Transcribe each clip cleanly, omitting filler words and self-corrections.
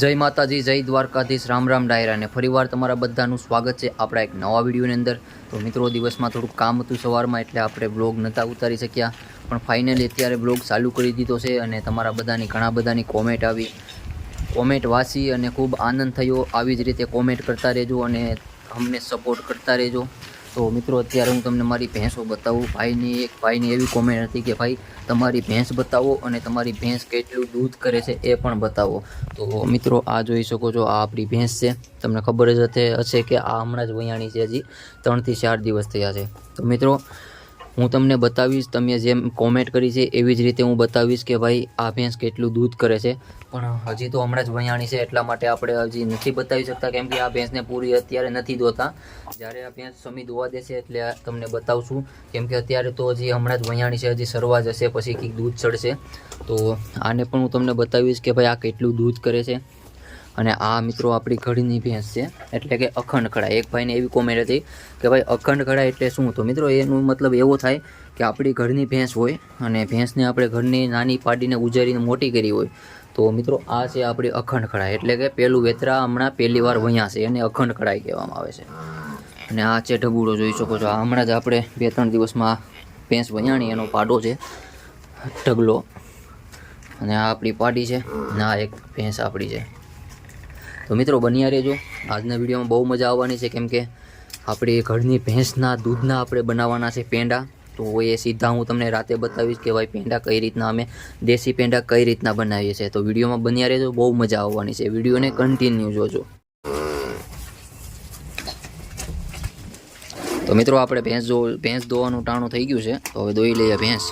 જય માતાજી, જય દ્વારકાધીશ, રામ રામ ડાયરા ને ફરીવાર તમારા બધાનું સ્વાગત છે આપણા એક નવા વિડીયોની અંદર। તો મિત્રો, દિવસમાં થોડુંક કામ હતું સવારમાં, એટલે આપણે બ્લોગ નહોતા ઉતારી શક્યા, પણ ફાઇનલી અત્યારે બ્લોગ ચાલુ કરી દીધો છે અને તમારા બધાની ઘણા બધાની કોમેન્ટ આવી, કોમેન્ટ વાંચી અને ખૂબ આનંદ થયો। આવી જ રીતે કોમેન્ટ કરતા રહેજો અને અમને સપોર્ટ કરતા રહેજો। તો મિત્રો, અત્યારે હું તમને મારી ભેંસો બતાવું। ભાઈની એવી કોમેન્ટ હતી કે ભાઈ તમારી ભેંસ બતાવો અને તમારી ભેંસ કેટલું દૂધ કરે છે એ પણ બતાવો। તો મિત્રો, આ જોઈ શકો છો, આ આપણી ભેંસ છે। તમને ખબર જ હશે કે આ હમણાં જ વયાણી છે, હજી 3 થી 4 દિવસ થયા છે। તો મિત્રો, હું તમને બતાવીશ, તમે જેમ કોમેન્ટ કરી છે એવી જ રીતે હું બતાવીશ કે ભાઈ આ ભેંસ કેટલું દૂધ કરે છે। પણ હજી તો હમણાં જ વયાણી છે એટલા માટે આપણે હજી નથી બતાવી શકતા, કેમ કે આ ભેંસને પૂરી અત્યારે નથી દોતા। જ્યારે આ ભેંસ સમી દોવા દેશે એટલે તમને બતાવશું, કેમ કે અત્યારે તો હજી હમણાં જ વયાણી છે, હજી સરવા જશે પછી કંઈક દૂધ ચડશે। તો આને પણ હું તમને બતાવીશ કે ભાઈ આ કેટલું દૂધ કરે છે। અને આ મિત્રો આપણી ઘડીની ભેંસ છે, એટલે કે અખંડ ખડા। એક ભાઈને એવી કોમેન્ટ હતી કે ભાઈ અખંડ ખડા એટલે શું? તો મિત્રો, એનું મતલબ એવો થાય કે આપણી ઘરની ભેંસ હોય અને ભેંસને આપણે ઘરની નાની પાડીને ઉજારીને મોટી કરી હોય। તો મિત્રો, આ છે આપણી અખંડ ખડા, એટલે કે પહેલું વેતરા હમણાં પહેલી વાર વયા છે, એને અખંડ ખડાઈ કહેવામાં આવે છે। અને આ છે ઢબુડો, જોઈ શકો છો, આ હમણાં જ આપણે 2-3 દિવસમાં ભેંસ વયાણી, એનો પાડો છે ઢગલો। અને આ આપણી પાડી છે અને આ એક ભેંસ આપણી છે। તો મિત્રો, બન્યા રહેજો, આજના વિડીયોમાં બહુ મજા આવવાની છે, કેમ કે આપણી ઘરની ભેંસના દૂધના આપણે બનાવવાના છે પેંડા। તો એ સીધા હું તમને રાતે બતાવીશ કે ભાઈ પેંડા કઈ રીતના, અમે દેશી પેંડા કઈ રીતના બનાવીએ છીએ। તો વિડીયોમાં બન્યા રહેજો, બહુ મજા આવવાની છે, વિડીયોને કન્ટિન્યુ જોજો। તો મિત્રો, આપણે ભેંસ ધોવાનું ટાણું થઈ ગયું છે, તો હવે ધોઈ લઈએ ભેંસ,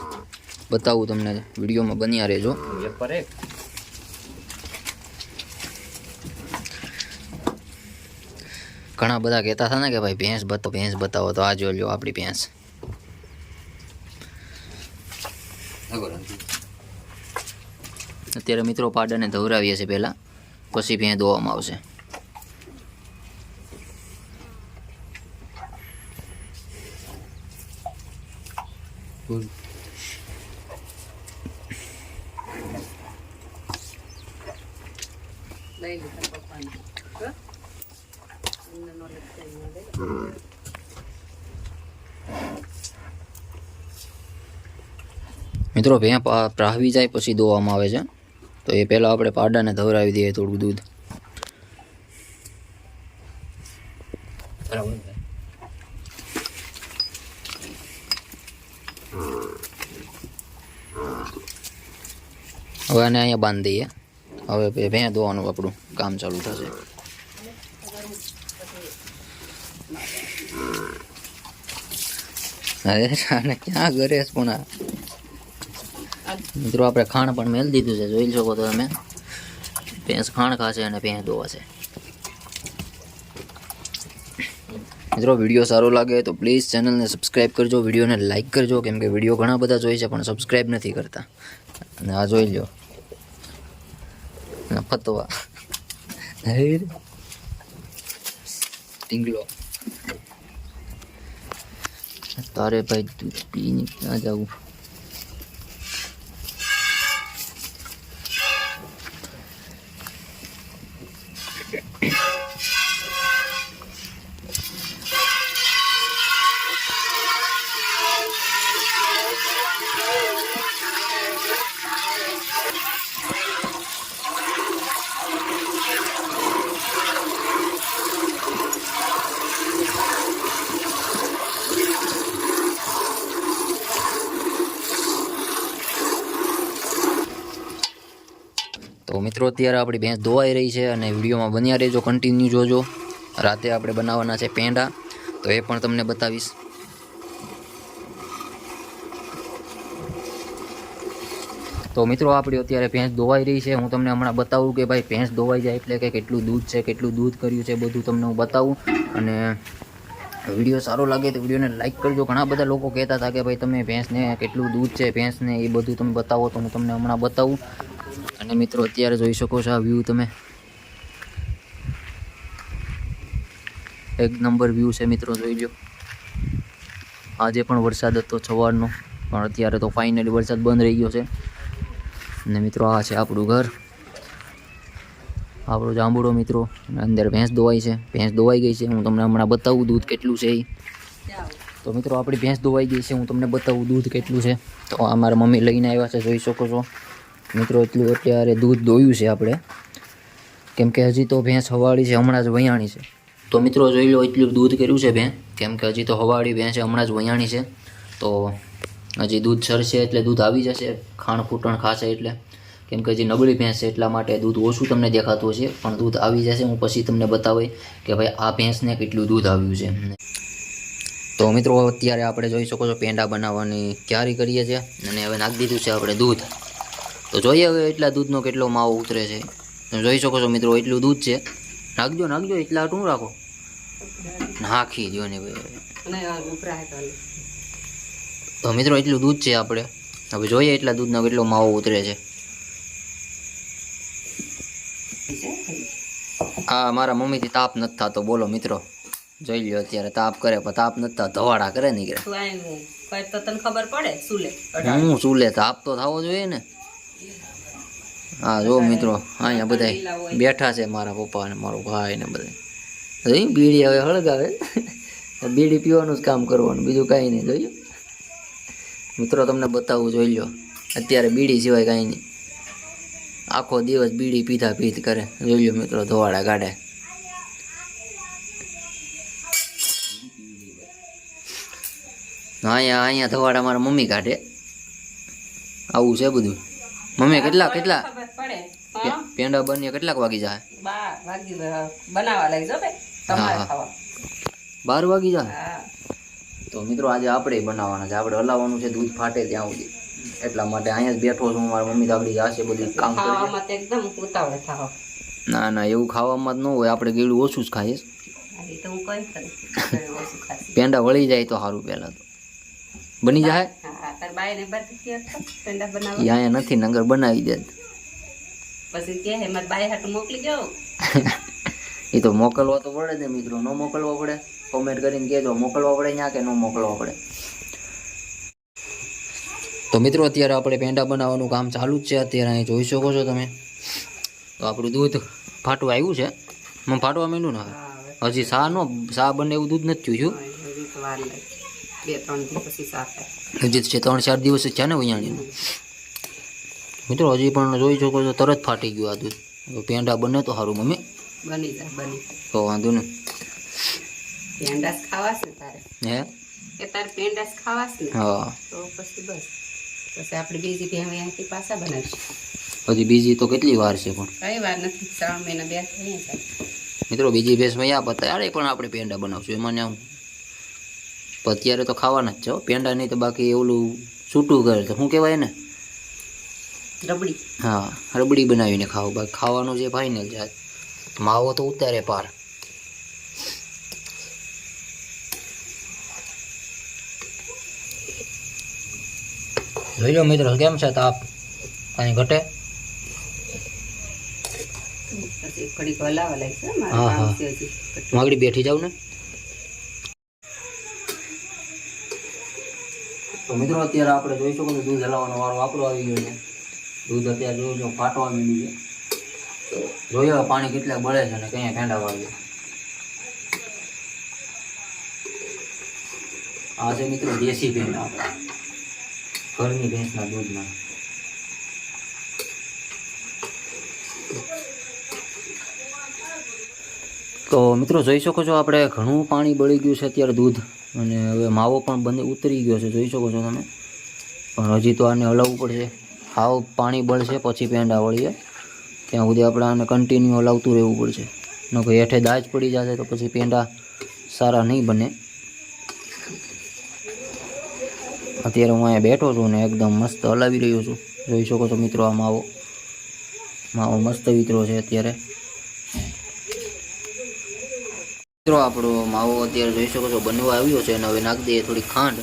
બતાવું તમને, વિડીયોમાં બન્યા રહેજો। ઘણા બધા કહેતા હતા ને કે ભાઈ ભેંસ બતાવો, તો આ જોઈ લો આપણી ભેંસ। અત્યારે મિત્રો પાડાને ધવરાવીએ છીએ પહેલાં, પછી ભેંસ ધોવામાં આવશે। મિત્રો, ભેં પ્રાહવી જાય પછી ધોવામાં આવે છે, તો એ પહેલાં આપણે પાડાને ધવરાવી દઈએ થોડું દૂધ। હવે આને અહીંયા બાંધી દઈએ, હવે ભેં ધોવાનું આપણું કામ ચાલુ થશે। અરે આને ક્યાં ગરેશ પણ આ મિત્રો, આપણે ખાણ પણ મેળ દીધું છે, જોઈ શકો તો તમે, ભેંસ ખાણ ખાશે અને ભેંસ ધોવાશે। મિત્રો, વિડીયો સારો લાગે તો પ્લીઝ ચેનલને સબસ્ક્રાઈબ કરજો, વિડીયોને લાઇક કરજો, કેમ કે વિડીયો ઘણા બધા જોઈ છે પણ સબસ્ક્રાઈબ નથી કરતા। અને આ જોઈ લો ફતવા ટીંગલો, તારે ભાઈ દૂધ પીને ક્યાં જવું? તો મિત્રો, અત્યારે આપણી ભેંસ ધોવાઈ રહી છે અને વિડીયોમાં બન્યા રહેજો, કન્ટિન્યુ જોજો। રાતે આપણે બનાવવાના છે પેંડા, તો એ પણ તમને બતાવીશ। તો મિત્રો, આપણી અત્યારે ભેંસ ધોવાઈ રહી છે, હું તમને હમણાં બતાવું કે ભાઈ ભેંસ ધોવાઈ જાય એટલે કે કેટલું દૂધ છે, કેટલું દૂધ કર્યું છે, બધું તમને હું બતાવું। અને વિડીયો સારો લાગે તો વિડીયોને લાઇક કરજો। ઘણા બધા લોકો કહેતા હતા કે ભાઈ તમે ભેંસને કેટલું દૂધ છે ભેંસને, એ બધું તમે બતાવો, તો હું તમને હમણાં બતાવું। અને મિત્રો, અત્યારે જોઈ શકો છો આ વ્યૂ, તમે એક નંબર વ્યૂ છે મિત્રો, જોઈ લો। આજે પણ વરસાદ હતો સવારનો, પણ અત્યારે તો ફાઇનલી વરસાદ બંધ રહી ગયો છે। અને મિત્રો, આ છે આપણું ઘર। આપણો જાંબુડો મિત્રો, અંદર ભેંસ દોવાઈ છે. ભેંસ દોવાઈ ગઈ છે, હું તમને હમણાં બતાવું દૂધ કેટલું છે એ. તો મિત્રો આપણી ભેંસ દોવાઈ ગઈ છે, હું તમને બતાવું દૂધ કેટલું છે. તો અમારા મમ્મી લઈને આવ્યા છે, જોઈ શકો છો મિત્રો. એટલું અત્યારે દૂધ દોયું છે આપણે, કેમ કે હજી તો ભેંસ હવાળી છે, હમણાં જ વયાણી છે. તો મિત્રો જોઈ લો એટલું દૂધ કર્યું છે ભેં, કેમ કે હજી તો હવાળી ભેંસ છે, હમણાં જ વયાણી છે. તો હજી દૂધ સરશે એટલે દૂધ આવી જશે, ખાણ ફૂટણ ખાશે એટલે. કેમ કે હજી નબળી ભેંસ છે એટલા માટે દૂધ ઓછું તમને દેખાતું હશે, પણ દૂધ આવી જશે. હું પછી તમને બતાવી કે ભાઈ આ ભેંસને કેટલું દૂધ આવ્યું છે. તો મિત્રો અત્યારે આપણે જોઈ શકો છો પેંડા બનાવવાની તૈયારી કરીએ છીએ, અને હવે નાખી દીધું છે આપણે દૂધ. તો જોઈએ હવે એટલા દૂધનો કેટલો માવો ઉતરે છે. તમે જોઈ શકો છો મિત્રો એટલું દૂધ છે. નાખજો નાખજો, એટલા આટું રાખો, નાખી દો ને ભાઈ. તો મિત્રો એટલું દૂધ છે આપણે, હવે જોઈએ એટલા દૂધનો કેટલો માવો ઉતરે છે. હા, મારા મમ્મીથી તાપ નથી થતો, બોલો મિત્રો. જોઈ લ્યો અત્યારે તાપ કરે, પણ તાપ નથી થતો, ધવાડા કરે નીકળે. હું ચૂલે તાપ તો થવો જોઈએ ને. હા જો મિત્રો, અહીંયા બધા બેઠા છે, મારા પપ્પા ને મારો ભાઈ ને બધા. બીડી હવે હળગાવે, બીડી પીવાનું જ કામ કરવાનું, બીજું કાંઈ નહીં. જોયું મિત્રો, તમને બતાવું, જોઈ લો અત્યારે બીડી સિવાય કાંઈ નહીં. આખો દિવસ બીડી પીધા પીધ કરે. જોઈ લો મિત્રો, ધોવાડા કાઢે. અહીંયા ધવાડા મારા મમ્મી કાઢે. આવું છે બધું. મમ્મી કેટલા પેંડા બની કેટલાક વાગી જાય? 12 વાગી જાય. તો મિત્રો આજે આપણે બનાવવાના છે, આપણે હલાવવાનું છે દૂધ ફાટે ત્યાં સુધી. એટલા માટે અહીંયા જ બેઠો છું. મારા મમ્મી તો આપણી જાશે બધું કામ કરે. ના ના, એવું ખાવામાં જ ન હોય, આપણે ગેળું ઓછું જ ખાઈએ. પેંડા વળી જાય તો સારું. પહેલા તો બની જાય. અહીંયા નથી, નગર બનાવી દે. એ તો મોકલવા તો પડે ને મિત્રો, ન મોકલવા પડે? કોમેન્ટ કરીને કહેજો, મોકલવા પડે ત્યાં કે ન મોકલવા પડે. તો મિત્રો અત્યારે આપણે પેંડા બનાવવાનું કામ ચાલુ જ છે. અત્યારે અહીં જોઈ શકો છો તમે. તો આપણું દૂધ ફાટવા આવ્યું છે. મને ફાટવા માંડ્યું ને હજી સા બને એવું દૂધ નથી થયું. હજી છે 3-4 દિવસ છે ને વૈયાણીનું. મિત્રો હજી પણ જોઈ શકો છો તરત ફાટી ગયું આ દૂધ. પેંડા બને તો સારું મમ્મી. તો વાંધો નહીં. હા, હજી બીજી તો કેટલી વાર છે? પણ કઈ વાર નથી, 3 મહિના 2 થયા. મિત્રો બીજી ભેંસ માં પતાડે પણ આપણે પેંડા બનાવશું એમાં આમ. અત્યારે તો ખાવાના જ છે પેંડા, નહીં તો બાકી ઓલું છૂટું કરે તો શું કહેવાય ને, રબડી. હા, રબડી બનાવીને ખાવું. બાકી ખાવાનું છે ફાઇનલ છે. માવો તો ઉતારે પાર. જોઈ લો મિત્રો કેમ છે તાપ, કાંઈ ઘટે? હા હા, આગળ બેઠી જાવ ને. તો મિત્રો અત્યારે આપણે જોઈ શકો છો દૂધ હલાવવાનો વાળો આપણો આવી ગયો છે. દૂધ અત્યારે જોઈ ફાટવા માંડ્યું છે. જોયો પાણી કેટલા બળે છે ને કઈ પેંડા વાળ્યો. આ છે મિત્રો દેશી પેંડા, આપણા ઘરની ભેંસના દૂધના. તો મિત્રો જોઈ શકો છો આપણે ઘણું પાણી બળી ગયું છે અત્યારે દૂધ, અને હવે માવો પણ ઉતરી ગયો છે. જોઈ શકો છો તમે. પણ હજી તો આને હલાવવું પડશે. હાવ પાણી બળશે પછી પેંડા વળીએ ત્યાં સુધી આપણે આને કન્ટિન્યુ હલાવતું રહેવું પડશે. ન કોઈ હેઠે દાજ પડી જશે તો પછી પેંડા સારા નહીં બને. અત્યારે હું અહીંયા બેઠો છું ને એકદમ મસ્ત હલાવી રહ્યો છું. જોઈ શકો છો મિત્રો આ માવો મસ્ત વિતરો છે અત્યારે. મિત્રો આપણો માવો અત્યારે જોઈ શકો છો બનવા આવ્યો છે, અને હવે નાખી દઈએ થોડી ખાંડ.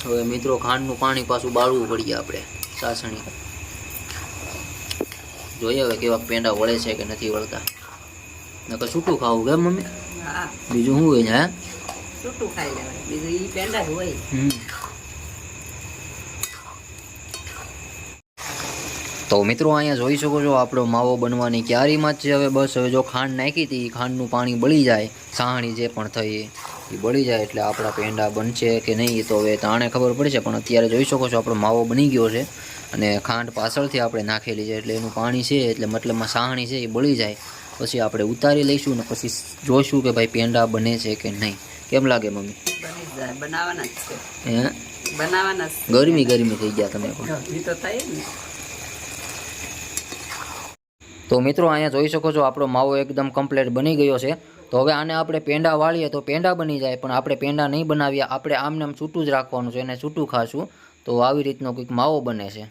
હવે મિત્રો ખાંડનું પાણી પાછું બાળવું પડીએ આપણે ચાસણી. જોઈએ હવે કેવા પેંડા વળે છે કે નથી વળતા. નકર છૂટું ખાવું કેમ મમ્મી? બીજું શું હોય છે? છૂટું ખાઈ લેવાય, બીજું ઈ પેંડા જ હોય. તો મિત્રો અહીંયા જોઈ શકો છો આપણો માવો બનવાની ક્યારીમાં જ છે. હવે બસ હવે જો ખાંડ નાખી હતી, ખાંડનું પાણી બળી જાય, સાહણી જે પણ થઈ એ બળી જાય એટલે આપણા પેંડા બનશે કે નહીં તો હવે તાણે ખબર પડશે. પણ અત્યારે જોઈ શકો છો આપણો માવો બની ગયો છે અને ખાંડ પાછળથી આપણે નાખેલી છે એટલે એનું પાણી છે એટલે મતલબમાં સાહણી છે એ બળી જાય પછી આપણે ઉતારી લઈશું ને પછી જોઈશું કે ભાઈ પેંડા બને છે કે નહીં. કેમ લાગે મમ્મી? બની જાય, બનાવવાના જ છે. હે બનાવવાના જ છે. ગરમી થઈ ગયા તમે પણ. ઈ તો થાય જ ને. તો મિત્રો અહીંયા જોઈ શકો છો આપણો માવો એકદમ કમ્પ્લીટ બની ગયો છે. તો હવે આને આપણે પેંડા વાળીએ તો પેંડા બની જાય, પણ આપણે પેંડા નહીં બનાવીએ, આપણે આમને આમ છૂટું જ રાખવાનું છે, એને છૂટું ખાશું તો આવી રીતનો કંઈક માવો બને છે.